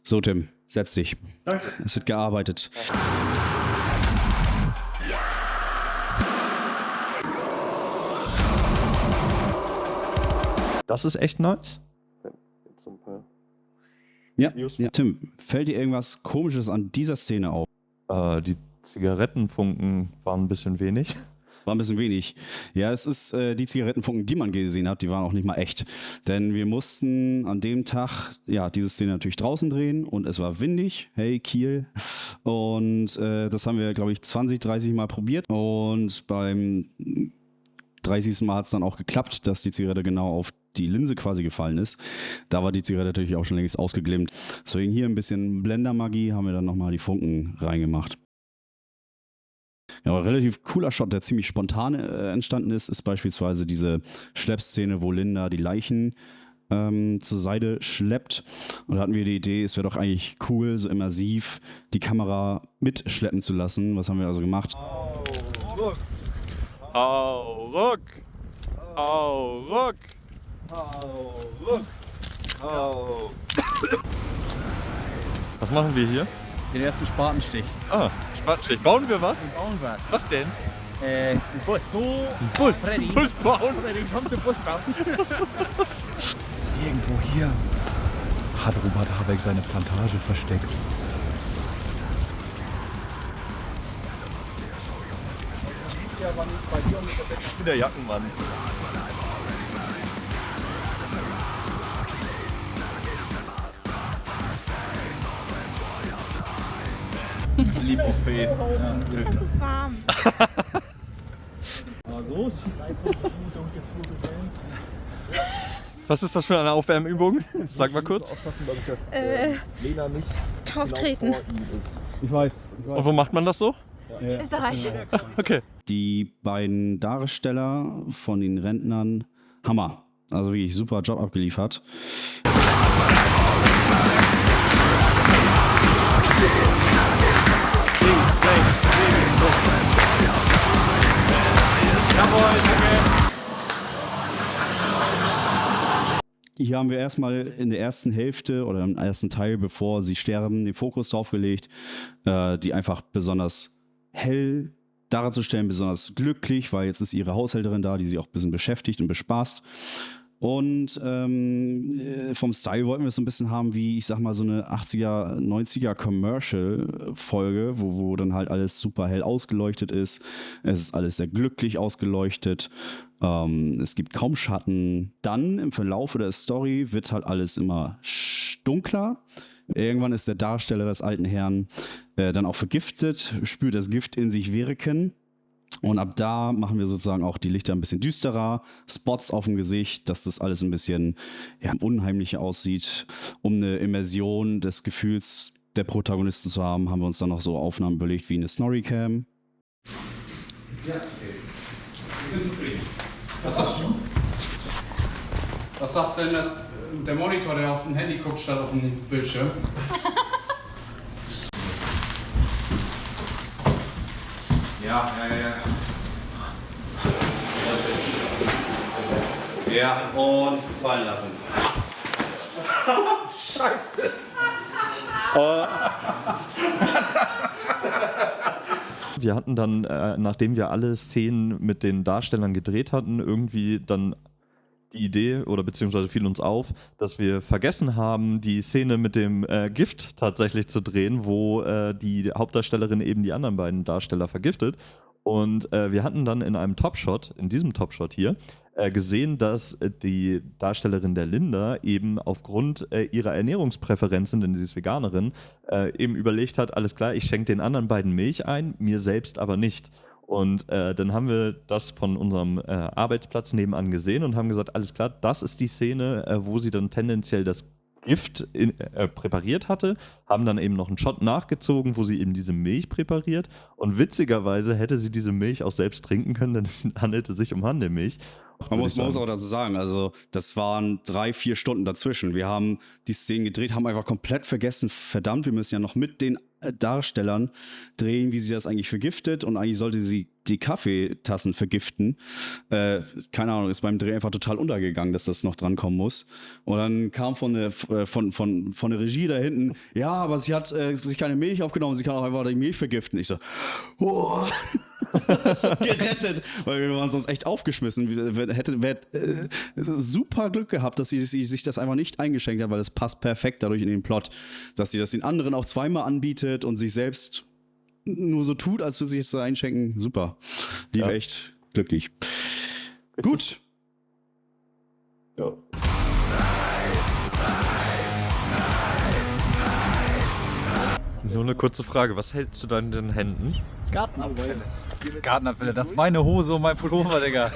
So, Tim, setz dich. Danke. Es wird gearbeitet. Das ist echt nice. Ja, Tim, fällt dir irgendwas Komisches an dieser Szene auf? Die Zigarettenfunken waren ein bisschen wenig. War ein bisschen wenig. Ja, es ist die Zigarettenfunken, die man gesehen hat, die waren auch nicht mal echt. Denn wir mussten an dem Tag, ja, diese Szene natürlich draußen drehen und es war windig. Hey, Kiel. Und das haben wir, glaube ich, 20, 30 Mal probiert. Und beim 30. Mal hat es dann auch geklappt, dass die Zigarette genau auf die Linse quasi gefallen ist. Da war die Zigarette natürlich auch schon längst ausgeglimmt. Deswegen hier ein bisschen Blendermagie, haben wir dann nochmal die Funken reingemacht. Ja, aber relativ cooler Shot, der ziemlich spontan entstanden ist beispielsweise diese Schleppszene, wo Linda die Leichen zur Seite schleppt. Und da hatten wir die Idee, es wäre doch eigentlich cool, so immersiv die Kamera mitschleppen zu lassen. Was haben wir also gemacht? Ruck! Au, ruck! Au, ruck! Au, ruck! Au. Was machen wir hier? Den ersten Spatenstich. Ah, Spatenstich. Bauen wir was? Bauen wir. Was denn? Ein Bus. Ein Bus. Freddy. Bus bauen. Freddy, kommst du Bus bauen? Irgendwo hier hat Robert Habeck seine Plantage versteckt. Ich bin der Jackenmann. Leap of Faith. Ja. Es ist warm. Aber so ist Was ist das für eine Aufwärmübung? Sag mal kurz. Lena nicht Drauf treten. Ich weiß. Und wo macht man das so? Österreich. Okay. Die beiden Darsteller von den Rentnern, Hammer. Also wirklich super Job abgeliefert. Links, rechts, Jawohl, danke. Hier haben wir erstmal in der ersten Hälfte oder im ersten Teil, bevor sie sterben, den Fokus drauf gelegt, die einfach besonders hell darzustellen, besonders glücklich, weil jetzt ist ihre Haushälterin da, die sie auch ein bisschen beschäftigt und bespaßt. Und vom Style wollten wir es so ein bisschen haben wie, ich sag mal, so eine 80er, 90er Commercial-Folge, wo dann halt alles super hell ausgeleuchtet ist. Es ist alles sehr glücklich ausgeleuchtet. Es gibt kaum Schatten. Dann im Verlauf der Story wird halt alles immer dunkler. Irgendwann ist der Darsteller des alten Herrn dann auch vergiftet, spürt das Gift in sich wirken. Und ab da machen wir sozusagen auch die Lichter ein bisschen düsterer, Spots auf dem Gesicht, dass das alles ein bisschen unheimlicher aussieht. Um eine Immersion des Gefühls der Protagonisten zu haben, haben wir uns dann noch so Aufnahmen überlegt wie eine Storycam. Ja, ist okay. Ich bin zufrieden. Was sagt denn der Monitor, der auf dem Handy guckt, statt auf dem Bildschirm? Ja. Ja, und fallen lassen. Scheiße. Wir hatten dann, nachdem wir alle Szenen mit den Darstellern gedreht hatten, irgendwie dann die Idee, oder beziehungsweise fiel uns auf, dass wir vergessen haben, die Szene mit dem Gift tatsächlich zu drehen, wo die Hauptdarstellerin eben die anderen beiden Darsteller vergiftet. Und wir hatten dann in einem Topshot, in diesem Topshot hier, gesehen, dass die Darstellerin der Linda eben aufgrund ihrer Ernährungspräferenzen, denn sie ist Veganerin, eben überlegt hat, alles klar, ich schenke den anderen beiden Milch ein, mir selbst aber nicht. Und dann haben wir das von unserem Arbeitsplatz nebenan gesehen und haben gesagt, alles klar, das ist die Szene, wo sie dann tendenziell das Gift präpariert hatte, haben dann eben noch einen Shot nachgezogen, wo sie eben diese Milch präpariert und witzigerweise hätte sie diese Milch auch selbst trinken können, denn es handelte sich um Handemilch Man muss auch dazu sagen, also das waren 3-4 Stunden dazwischen. Wir haben die Szenen gedreht, haben einfach komplett vergessen, verdammt, wir müssen ja noch mit den Darstellern drehen, wie sie das eigentlich vergiftet und eigentlich sollte sie die Kaffeetassen vergiften. Keine Ahnung, ist beim Dreh einfach total untergegangen, dass das noch dran kommen muss. Und dann kam von der Regie da hinten, ja, aber sie hat sich keine Milch aufgenommen, sie kann auch einfach die Milch vergiften. Ich so, oh. Gerettet, weil wir waren sonst echt aufgeschmissen. Hätte super Glück gehabt, dass sie sich das einfach nicht eingeschenkt hat, weil das passt perfekt dadurch in den Plot, dass sie das den anderen auch zweimal anbietet und sich selbst nur so tut, als würde sie sich das einschenken. Super. Lief echt glücklich. Gut. Ja. Nur eine kurze Frage, was hältst du da in den Händen? Gartenabfälle. Gartenabfälle, das ist meine Hose und mein Pullover, Digga.